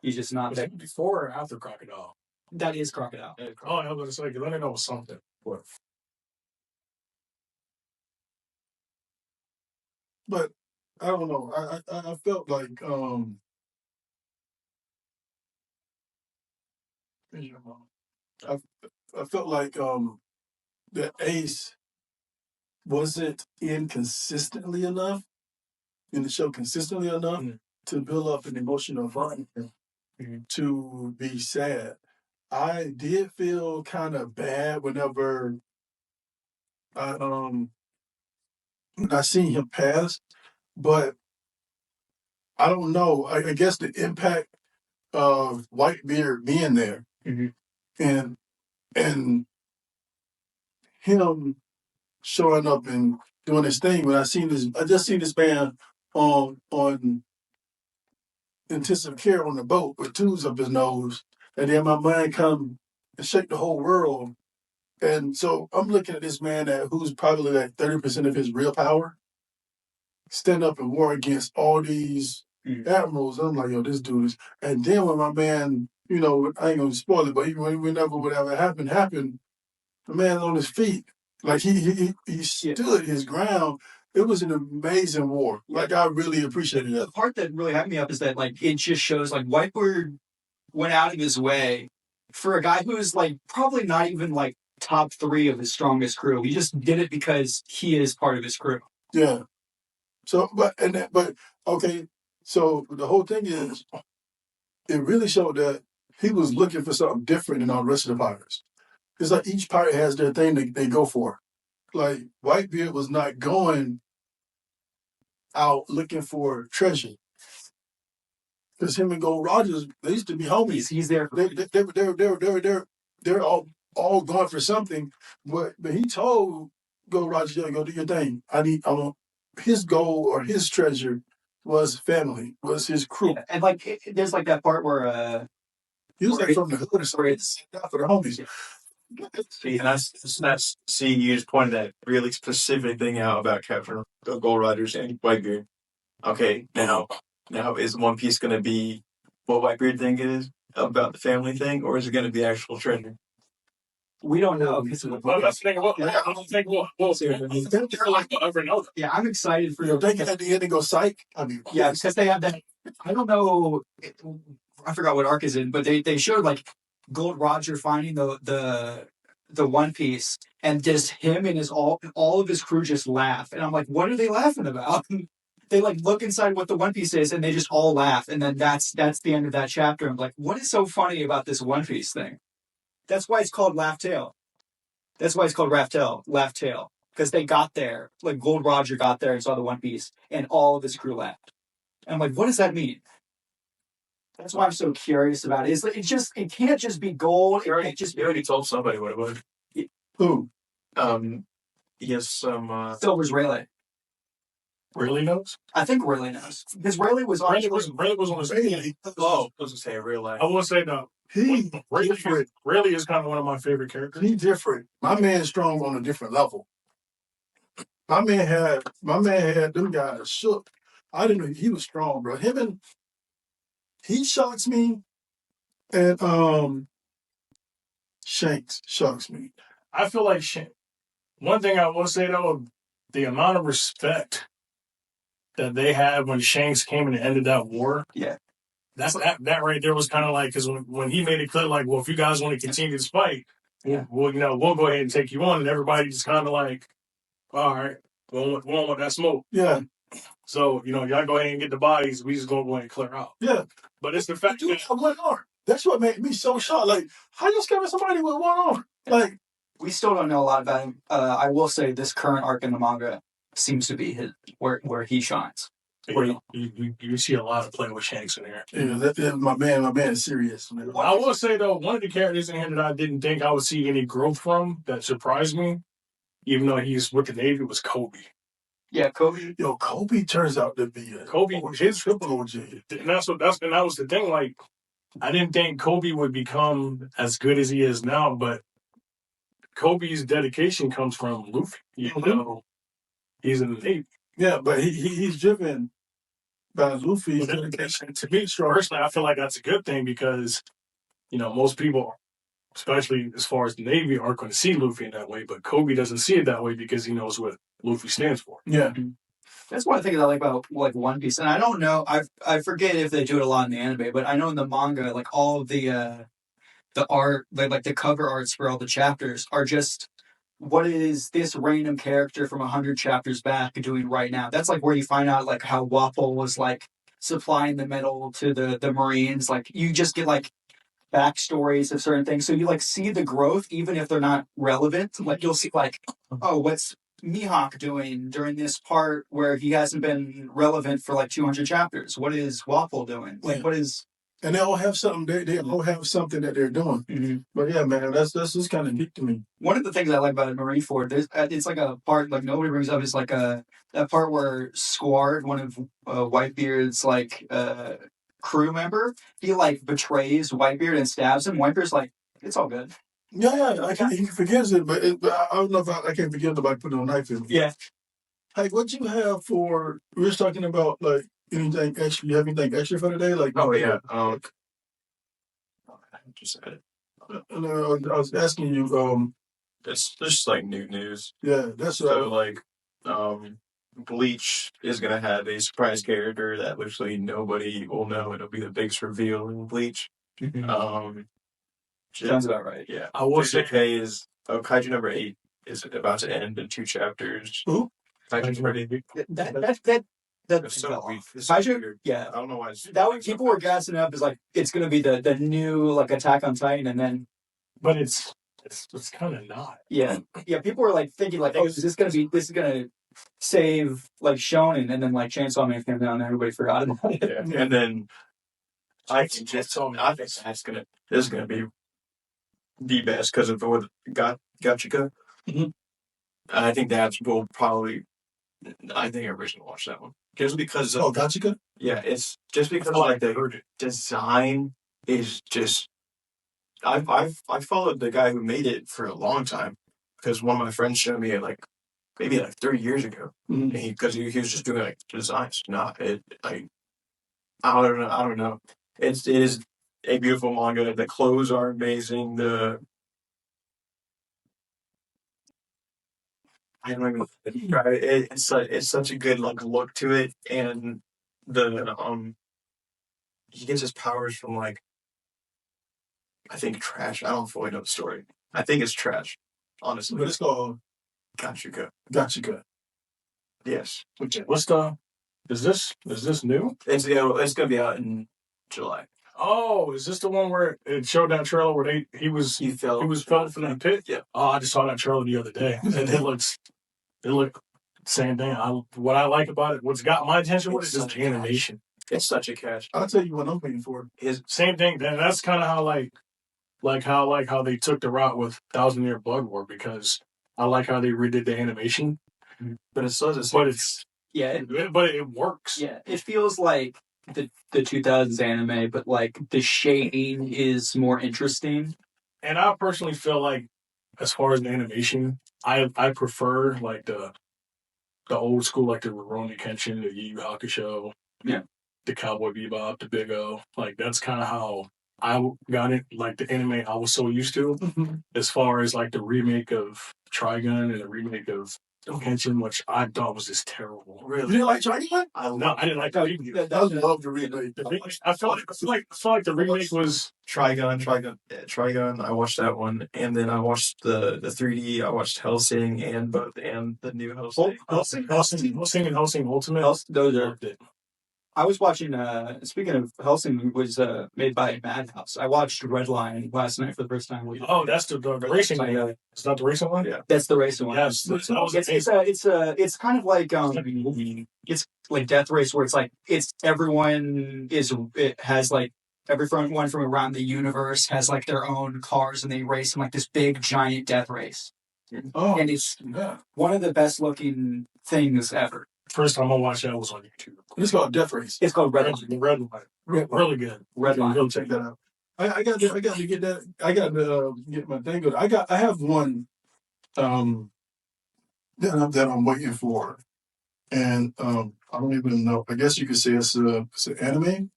He's just not there. Before or after Crocodile? That is Crocodile. Oh, I was going to say, because I didn't know it was something. But I don't know. I felt like I felt like the Ace wasn't inconsistently enough in the show, consistently enough to build up an emotional environment to be sad. I did feel kind of bad whenever I seen him pass, but I don't know. I guess the impact of Whitebeard being there and him showing up and doing his thing. When I just seen this man on intensive care on the boat with tubes up his nose, and then my man come and shake the whole world. And so I'm looking at this man who's probably like 30% of his real power, stand up and war against all these admirals. I'm like, yo, this dude is. And then when my man, I ain't gonna spoil it, but even whenever whatever happened, the man's on his feet, like he stood his ground. It was an amazing war. Like I really appreciated that. The part that really hyped me up is that like it just shows like Whitebird went out of his way for a guy who's like probably not even like top 3 of his strongest crew. He just did it because he is part of his crew. Yeah. So, but okay. So the whole thing is, it really showed that he was looking for something different than all the rest of the pirates. It's like each pirate has their thing they go for. Like Whitebeard was not going out looking for treasure. Because him and Gold Rogers, they used to be homies. He's there. They're all going for something. But he told Gold Rogers, "Yo, go do your thing. His goal or his treasure was family, was his crew." Yeah, and like there's like that part where he was like from the hood or something. It's for the homies. See, and that's you just pointed that really specific thing out about Captain Gold Rogers and Whitebeard. Okay, now is One Piece going to be what Whitebeard think it is about the family thing, or is it going to be actual treasure? We don't know. Yeah, I'm excited for you. They at the end and go psych. Yeah, because they have that. I don't know. I forgot what arc is in, but they showed like Gold Roger finding the One Piece, and just him and all of his crew just laugh, and I'm like, what are they laughing about? They like look inside what the One Piece is, and they just all laugh, and then that's the end of that chapter. I'm like, what is so funny about this One Piece thing? That's why it's called Laugh Tale. That's why it's called Laugh Tale. Because they got there, like Gold Roger got there and saw the One Piece, and all of his crew laughed. And I'm like, what does that mean? That's why I'm so curious about it. It can't just be gold. He already told somebody what it was. Who? Yes, some Silver's Rayleigh. Rayleigh knows? I think Rayleigh knows. Because Rayleigh was on his Rayleigh. Oh, I was gonna say real life. I will say no. Rayleigh is kind of one of my favorite characters. He's different. My man's strong on a different level. My man had them guys shook. I didn't know he was strong, bro. He shocks me, and Shanks shocks me. I feel like one thing I will say though, the amount of respect that they had when Shanks came and ended that war. Yeah. That right there was kind of like, because when he made it clear, like, well, if you guys want to continue this fight, we'll go ahead and take you on, and everybody just kind of like, all right, we don't want that smoke. Yeah. So, y'all go ahead and get the bodies. We just gonna go ahead and clear out. Yeah. But it's the fact that one arm. That's what made me so shocked. Like, how you scaring somebody with one arm? Like, we still don't know a lot about him. I will say this current arc in the manga seems to be where he shines. You see a lot of play with Shanks in there. Yeah, that's my man is serious. I will say though, one of the characters in here that I didn't think I would see any growth from that surprised me, even though he's with the Navy, was Kobe. Yeah, Kobe. Yo, Kobe turns out to be his triple OG. And that was the thing. Like, I didn't think Kobe would become as good as he is now, but Kobe's dedication comes from Luffy. He's in the Navy. Yeah, but he's driven by Luffy's dedication. To me, personally, I feel like that's a good thing because, most people, especially as far as the Navy, aren't going to see Luffy in that way, but Kobe doesn't see it that way because he knows what Luffy stands for. Yeah. That's one thing I like about like One Piece, and I don't know, I forget if they do it a lot in the anime, but I know in the manga, like all of the art, like the cover arts for all the chapters are just what is this random character from 100 chapters back doing right now. That's like where you find out like how Wapol was like supplying the metal to the Marines. Like you just get like backstories of certain things, so you like see the growth even if they're not relevant. Like you'll see like, oh, what's Mihawk doing during this part where he hasn't been relevant for like 200 chapters? What is Wapol doing? Like, what is... and they all have something. They all have something that they're doing. Mm-hmm. But yeah, man, that's just kind of neat to me. One of the things I like about Marineford, it's like a part like nobody brings up is like that part where Squard, one of Whitebeard's like crew member, he like betrays Whitebeard and stabs him. Whitebeard's like, it's all good. Yeah, he forgets it, but I don't know if I can't forget about putting a knife in it. Yeah. Hey, what you have for? We were talking about like anything extra. You have anything extra for today? Like just said it. I was asking you. It's just like new news. Yeah, that's so like, Bleach is gonna have a surprise character that literally nobody will know. It'll be the biggest reveal in Bleach. Sounds about right. Yeah, I will say is Kaiju number 8 is about to end in 2 chapters. Who? Kaiju number 8. That's so weird. Kaiju, yeah. I don't know why. That one people were gassing up is like it's gonna be the new like Attack on Titan, and then, but it's kind of not. Yeah. People were like thinking like, oh, this is gonna save like Shonen, and then like Chainsaw Man came down, and everybody forgot about it. Yeah. And then I think this is gonna be the best because of what Gachika. Mm-hmm. I think that will probably. I think everybody's gonna watch that one just because. Gachika. Yeah, it's just because like the design is just. I've followed the guy who made it for a long time because one of my friends showed me it maybe 30 years ago. Mm-hmm. Because he was just doing like designs, not it like. I don't know. It is a beautiful manga. The clothes are amazing. I don't even describe it. It's such a good look to it, and he gets his powers from I think trash. I don't fully know the story. I think it's trash, honestly. But it's called Gachika. Yes. Okay. Is this new? It's gonna be out in July. Oh, is this the one where it showed that trailer where he fell from that pit? Yeah. Oh, I just saw that trailer the other day, and it looked same thing. What I like about it, what's got my attention with it is the animation. It's such a catch. I'll tell you what I'm waiting for. Same thing. That's kind of how how they took the route with 1,000-Year Blood War, because I like how they redid the animation, but it works. Yeah, it feels like the 2000s anime, but like the shading is more interesting. And I personally feel like, as far as the animation, I prefer like the old school, like the Rurouni Kenshin, the Yu Hakusho, the Cowboy Bebop, the Big O. Like that's kind of how I got it. Like the anime I was so used to, as far as like the remake of Trigun and the remake of Kenshin, which I thought was just terrible. Really? You didn't like Trigun? No, I didn't like that either. I love the remake. I felt like the remake was Trigun. I watched that one, and then I watched the 3D. I watched Hellsing and the new Hellsing. Hellsing and Hellsing Ultimate. Those are it. I was watching, speaking of Hellsing, was made by Madhouse. I watched Redline last night for the first time. Oh, that's the racing one. It's not the racing one? Yeah. That's the racing one. Yes. It's kind of like, it's like Death Race, where it's like, it has like, everyone from around the universe has like their own cars, and they race in like this big giant death race. Oh, and it's one of the best looking things ever. First time I watched that was on YouTube. It's called Death Race. It's called Redline. Really good. Redline. Really check that out. I got to get that. I got to get my thing good. I have one that I'm waiting for, and I don't even know. I guess you could say it's an anime.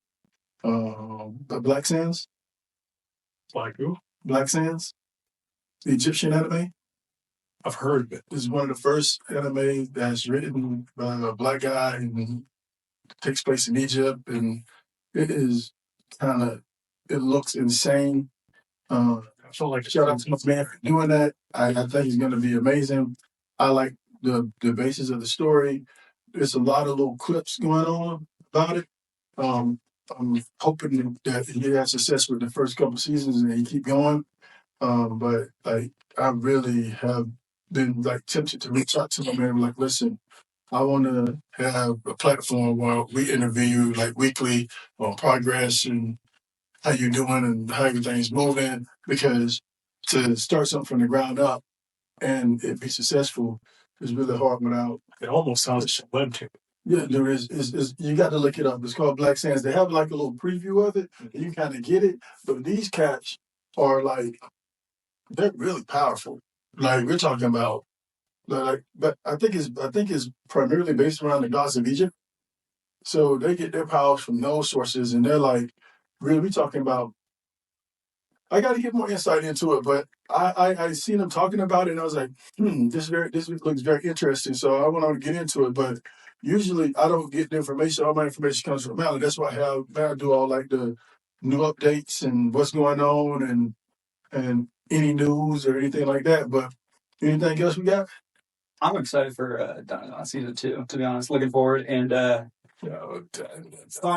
Black Sands. Like who? Black Sands, the Egyptian anime. I've heard of it. It's one of the first anime that's written by a black guy and takes place in Egypt, and it is it looks insane. I feel like shout out to my man for doing that. I think it's going to be amazing. I like the basis of the story. There's a lot of little clips going on about it. I'm hoping that he has success with the first couple seasons and he keep going. But like, I really have been like tempted to reach out to my man. Like, listen, I want to have a platform where we interview like weekly on progress and how you're doing and how everything's moving. Because to start something from the ground up and it be successful is really hard without. It almost sounds like a webtoon. Yeah, dude, is you got to look it up. It's called Black Sands. They have like a little preview of it, and you kind of get it. But these cats are like, they're really powerful. Like we're talking about, but I think it's primarily based around the gods of Egypt. So they get their powers from those sources, and they're like, really, we talking about. I got to get more insight into it, but I seen them talking about it, and I was like, this looks very interesting. So I went on to get into it, but usually I don't get the information. All my information comes from Mal, and that's why I do all like the new updates and what's going on and any news or anything like that. But anything else we got? I'm excited for Dynamite season 2. To be honest, looking forward and. On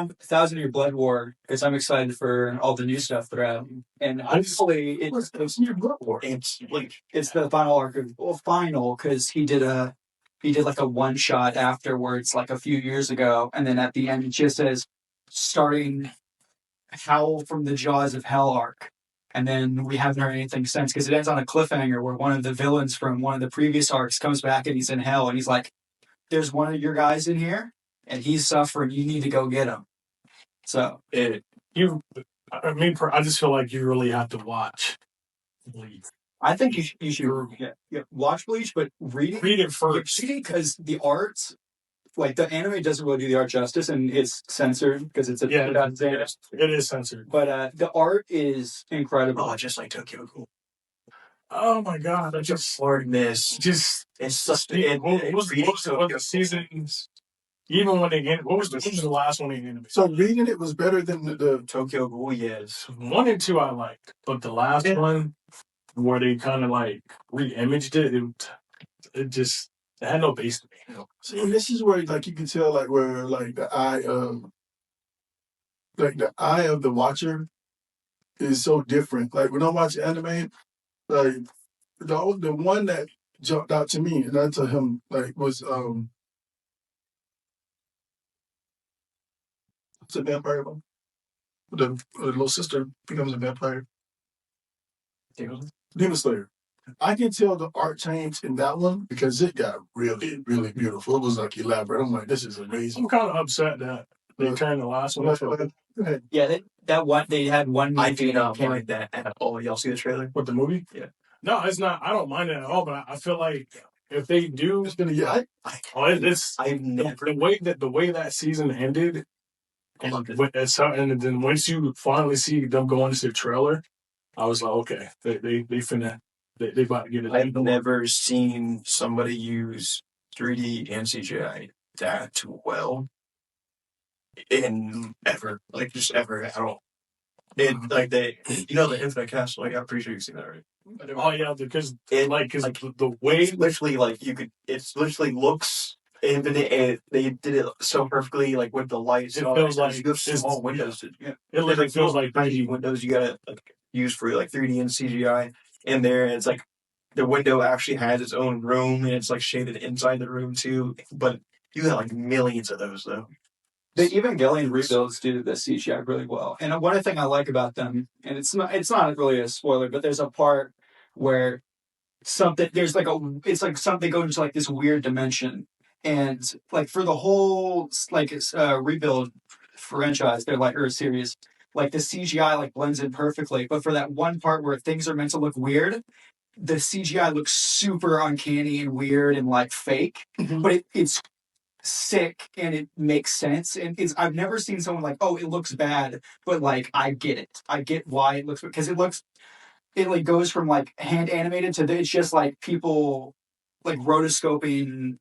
1,000 Year Blood War because I'm excited for all the new stuff they're out, and hopefully it's Your Blood War. It's Bleach. It's the final arc of final because he did like a one shot afterwards like a few years ago, and then at the end it just says starting Howl from the Jaws of Hell arc, and then we haven't heard anything since because it ends on a cliffhanger where one of the villains from one of the previous arcs comes back and he's in hell and he's like, "There's one of your guys in here." And he's suffering. You need to go get him. So I just feel like you really have to watch Bleach. I think you should watch Bleach, but read it first. Read it because the art, like the anime, doesn't really do the art justice, and it's censored because it's it is censored. But the art is incredible. Oh, just like Tokyo Ghoul. Oh my god! I just learned this. It's just what was the seasons? Even when they get, what was the last one they ended? So reading it was better than the Tokyo Ghoul. Yes, 1 and 2 I liked, but the last one where they kind of like re-imaged it just had no base to me. See, this is where like you can tell like where like the eye of the watcher is so different. Like when I watch anime, like the one that jumped out to me, and I told him like was it's a vampire one. The little sister becomes a vampire. Demon Slayer. I can tell the art changed in that one because it got really, really beautiful. It was like elaborate. I'm like, this is amazing. I'm kind of upset that they turned the last one. Yeah, that one they had one. I do not mind that at all. Y'all see the trailer with the movie? Yeah. No, it's not. I don't mind it at all. But I feel like if they do, it's been a year. I've never the way that season ended. And then once you finally see them go into the trailer, I was like, okay, they about to get it. I've never seen somebody use 3D and CGI that well in ever, like just ever at all. Like the Infinite Castle. Like I'm pretty sure you've seen that already. Oh yeah, because the way it's literally like it literally looks infinite, and they did it so perfectly, like with the lights. It feels like you have small windows. It literally feels like 3D windows you gotta like use for like 3D and CGI in there. And it's like the window actually has its own room, and it's like shaded inside the room too. But you got like millions of those though. The Evangelion rebuilds do the CGI really well, and one thing I like about them, and it's not really a spoiler, but there's a part where something go into like this weird dimension. And like for the whole rebuild franchise, they're like or series, like the CGI like blends in perfectly. But for that one part where things are meant to look weird, the CGI looks super uncanny and weird and like fake. Mm-hmm. But it's sick and it makes sense. And I've never seen someone like, oh, it looks bad, but like I get it. I get why it looks because it like goes from like hand animated to it's just like people like rotoscoping.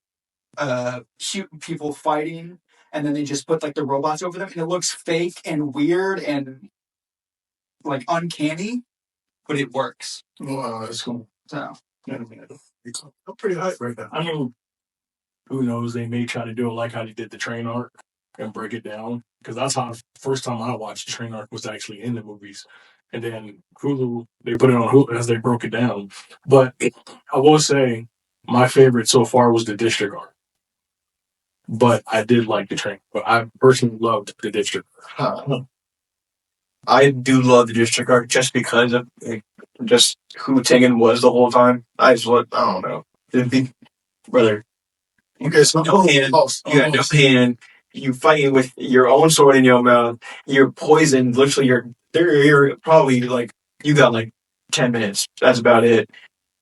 People fighting, and then they just put like the robots over them, and it looks fake and weird and like uncanny, but it works. Wow, that's cool. So I'm pretty hyped right now. I mean, who knows? They may try to do it like how they did the train arc and break it down, because that's how the first time I watched the train arc was actually in the movies, and then Hulu they put it on Hulu as they broke it down. But I will say my favorite so far was the district arc. But I did like the train. But I personally loved the district. I do love the district arc just because of just who Tengen was the whole time. I don't know. It'd be brother. Okay, so No hand. You got no hand. You fighting with your own sword in your mouth. You're poisoned. Literally, you're probably like you got like 10 minutes. That's about it.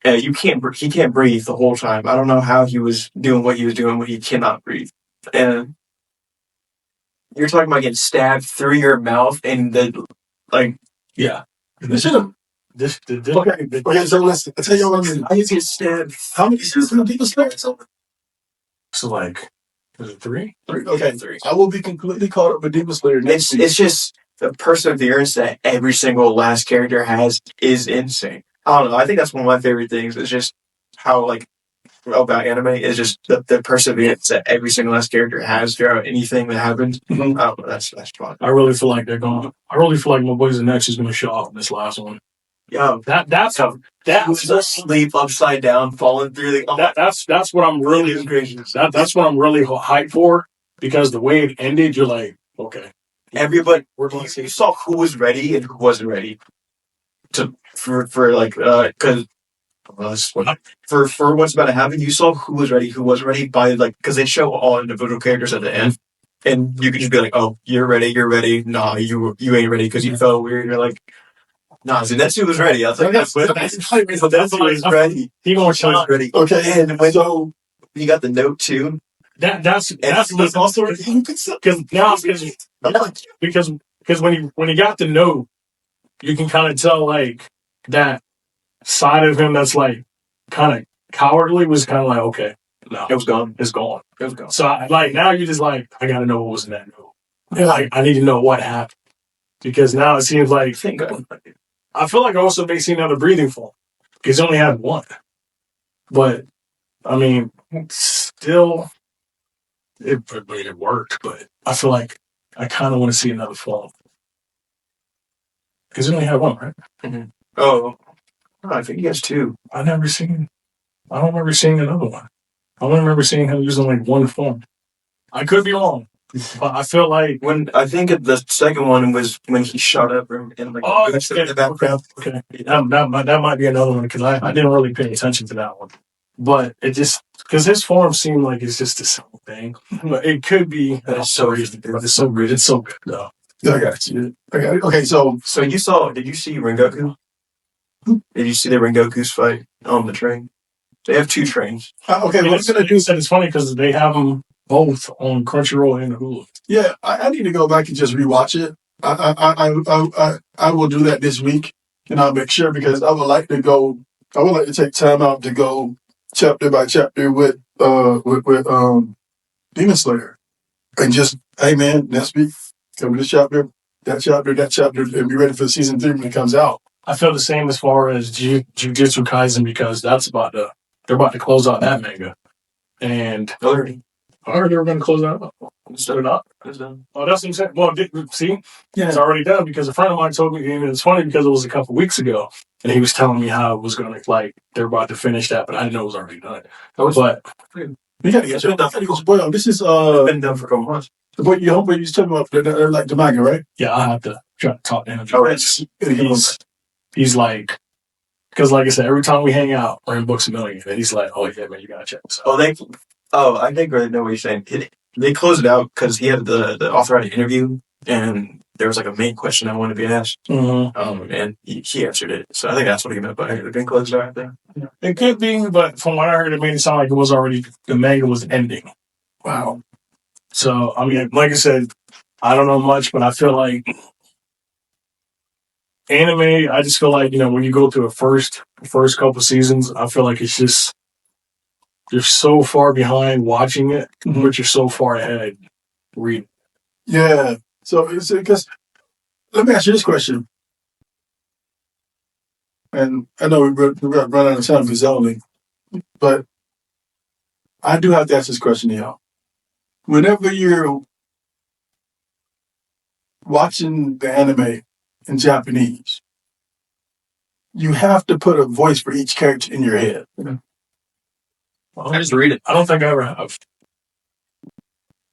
You can't. He can't breathe the whole time. I don't know how he was doing what he was doing when he cannot breathe. And you're talking about getting stabbed through your mouth and Yeah. This should have. Okay, so listen. I tell you what, I used to get stabbed. how many seasons of Demon Slayer? So like, is it 3? Okay, 3. I will be completely caught up with Demon Slayer next week. It's just the perseverance that every single last character has is insane. I don't know. I think that's one of my favorite things. It's just how about anime is just the perseverance that every single last character has throughout anything that happens. Mhm. I don't know. That's fun. I really feel like they're going. I really feel like my boys and X is going to show off in this last one. Yeah, That's was asleep upside down, falling through the. that's what I'm really that's what I'm really hyped for, because the way it ended, you're like, okay, Everybody, we're going to see. you saw who was ready and who wasn't ready for like because. For what's about to happen, you saw who was ready, who wasn't ready by because they show all individual characters at the end, and you could just be like, "Oh, you're ready." Nah, you ain't ready because you felt weird. You're like, "Nah, Zenitsu was ready." I was like, "Zenitsu was ready. He gonna He was shine. ready." Okay, and when so you got the note too, That's it's also because when he got the note, you can kind of tell like that side of him that's like kind of cowardly was kind of like, okay, no, it was gone. it's gone. It was gone. So like now you're just like, I gotta know what was in that note. Yeah, like I need to know what happened, because now it seems like I feel like also they see another breathing form because he only had one. But I mean, still, it worked. But I feel like I kind of want to see another form because he only had one, right? Mm-hmm. Oh, I think he has 2. I don't remember seeing another one. I only remember seeing him using like one form. I could be wrong, but I feel like when I think the second one was when he shot up and like the background. Okay. That might be another one because I didn't really pay attention to that one. But it just because his form seemed like it's just the same thing. But it could be that it's so good. But it's so good. It's so good though. I got you. Okay, so did you see Rengoku? Did you see the Rengoku's fight on the train? They have 2 trains. Okay, what I'm gonna do? It's funny because they have them both on Crunchyroll and Hulu. Yeah, I need to go back and just rewatch it. I will do that this week, and I'll make sure because I would like to take time out to go chapter by chapter with Demon Slayer, and just hey man, next week cover this chapter, that chapter, and be ready for season 3 when it comes out. I feel the same as far as Jujutsu Kaisen because they're about to close out that manga, and Already. I heard they were going to close that up. Instead of not. It's done. Oh, that's what I'm saying. Well, see, Yeah, it's already done because a friend of mine told me, and it's funny because it was a couple weeks ago, and he was telling me how it was going to, like, they're about to finish that, but I didn't know it was already done. But we gotta get spoiled. This is It's been done for a couple months. the boy you homeboy you was talking about like the manga, right? yeah, I have to try to talk to him. Oh, it's He's like, because like I said, every time we hang out, we're in Books a Million, and he's like, oh yeah, man, you gotta check this out. I think I know what you're saying. They closed it out because he had the author had an interview, and there was like a main question that wanted to be asked. Mm-hmm. And he answered it. So I think that's what he meant by it. It's been closed out, I think. It could be, but from what I heard, it made it sound like it was already, the manga was ending. Wow. So, I mean, like I said, I don't know much, but I feel like anime, I just feel like, when you go through a first couple seasons, I feel like it's just, you're so far behind watching it, but you're so far ahead reading. Yeah. So it's because let me ask you this question. And I know we're running out of time because only, but I do have to ask this question to y'all. Whenever you're watching the anime in Japanese, you have to put a voice for each character in your head. Well, I just read it. I don't think I ever have.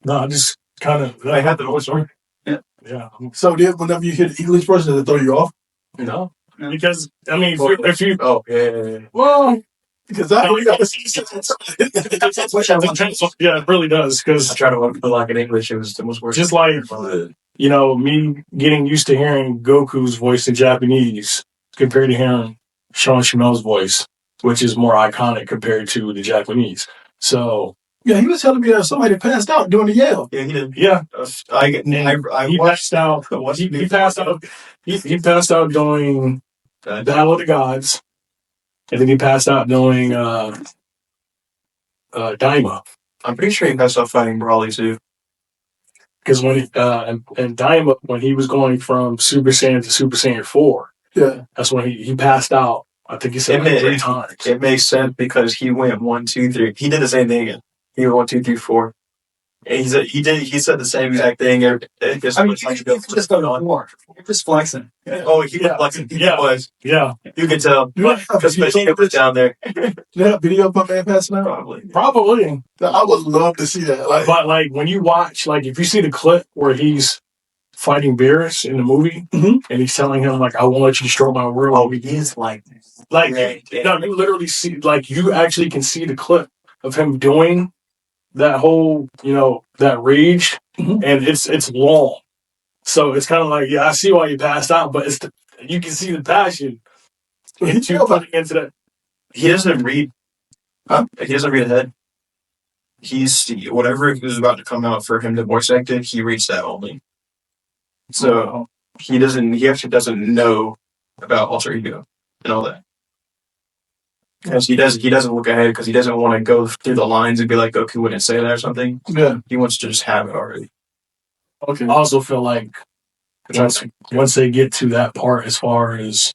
No, I just kind of. I had the voice on. Yeah. Yeah. So then, whenever you hear the English version, does it throw you off? No. Because, I mean, if you yeah. well, Because I yeah, it really does. I Because tried to put like in English, it was the most worst. just like, me getting used to hearing Goku's voice in Japanese compared to hearing Sean Schmel's voice, which is more iconic compared to the Japanese. So, yeah, he was telling me that somebody passed out doing the yell. Yeah, he did. yeah. I Passed out. He passed out. He passed out doing Battle of the Gods, and then he passed out doing Daima. I'm pretty sure he passed out fighting Brawly too. Because when and Daima, when he was going from Super Saiyan to Super Saiyan 4, Yeah, that's when he passed out. I think he said like 3 times. It makes sense because he went 1, 2, 3. He did the same thing again. He went 1, 2, 3, 4. And he said the same exact thing. I mean, you just go on more. You're just flexing. Oh, he was flexing. He was. Yeah. You can tell. Because Vegeta was down there. that video of my man passing out. Probably. I would love to see that. But like when you watch, like if you see the clip where he's fighting Beerus in the movie, Mhm. and he's telling him like, "I won't let you destroy my world." Oh, he is like you literally see, like, you actually can see the clip of him doing that whole, that rage, Mhm. and it's long. So it's kind of like, yeah, I see why you passed out, but you can see the passion into putting into that. He doesn't read. He doesn't read ahead. He's whatever is about to come out for him to voice act it. He reads that only. So he doesn't. He actually doesn't know about alter ego and all that. Because he doesn't look ahead because he doesn't want to go through the lines and be like Goku wouldn't say that or something. Yeah. He wants to just have it already. Okay. I also feel like once they get to that part, as far as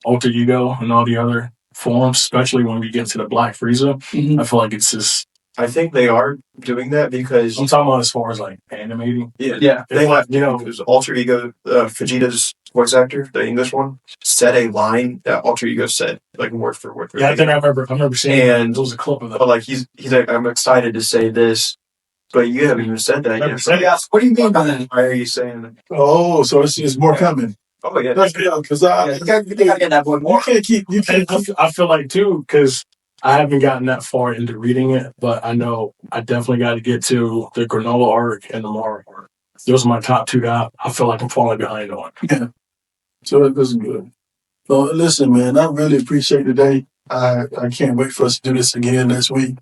alter ego and all the other forms, especially when we get to the Black Frieza, Mhm. I feel like it's just. I think they are doing that because I'm talking about as far as like animating. Yeah. They have because alter ego. Vegeta's voice actor, the English one, said a line that alter ego said, like word for word. Yeah, I think I remember seeing it. And there was a clip of that. But like he's like, I'm excited to say this, but you haven't even said that yet. What do you mean by that? Why are you saying that? Oh, so it's more coming. Oh yeah, That's good because You gotta get that boy more. You can't keep. I feel like too, because I haven't gotten that far into reading it, but I know I definitely got to get to the Granola arc and the Mara arc. Those are my top two that I feel like I'm falling behind on. Yeah. So this is good. Well, listen, man, I really appreciate today. I can't wait for us to do this again next week.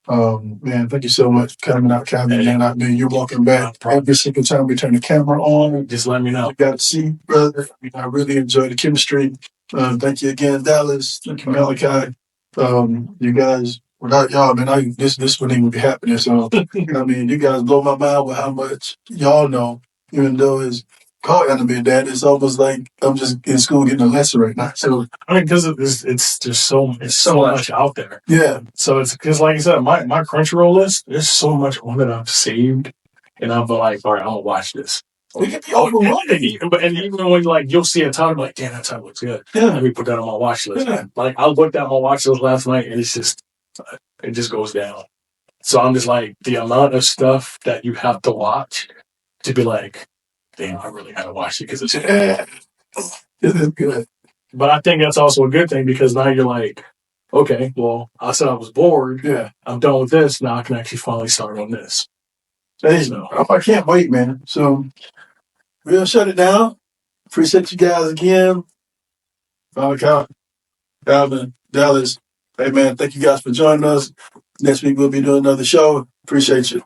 Man, thank you so much for coming out, Calvin, and I mean, you're welcome back. Every single time we turn the camera on, just let me know. You got to see, brother. I really enjoy the chemistry. Thank you again, Dallas. Thank you, Malachi. You guys, without y'all, man, this wouldn't even be happening. So, I mean, you guys blow my mind with how much y'all know, even though it's called AnimeDad. It's almost like I'm just in school getting a lesson right now. So, I mean, because it's just so much out there. Yeah. So it's because, like I said, my Crunchyroll list, there's so much on that I've saved, and I'm like, all right, I'm gonna watch this. It can be overwhelming. And even when you'll see a title, like, damn, that title looks good. Yeah. Let me put that on my watch list. Yeah. Like, I looked at my watch list last night, and it just goes down. So I'm just like, the amount of stuff that you have to watch to be like, damn, I really gotta watch it because it's good. But I think that's also a good thing because now you're like, okay, well, I said I was bored. Yeah. I'm done with this. Now I can actually finally start on this. Hey, I can't wait, man. So we'll shut it down. Appreciate you guys again. Calvin, Dallas. Hey, man, thank you guys for joining us. Next week we'll be doing another show. Appreciate you.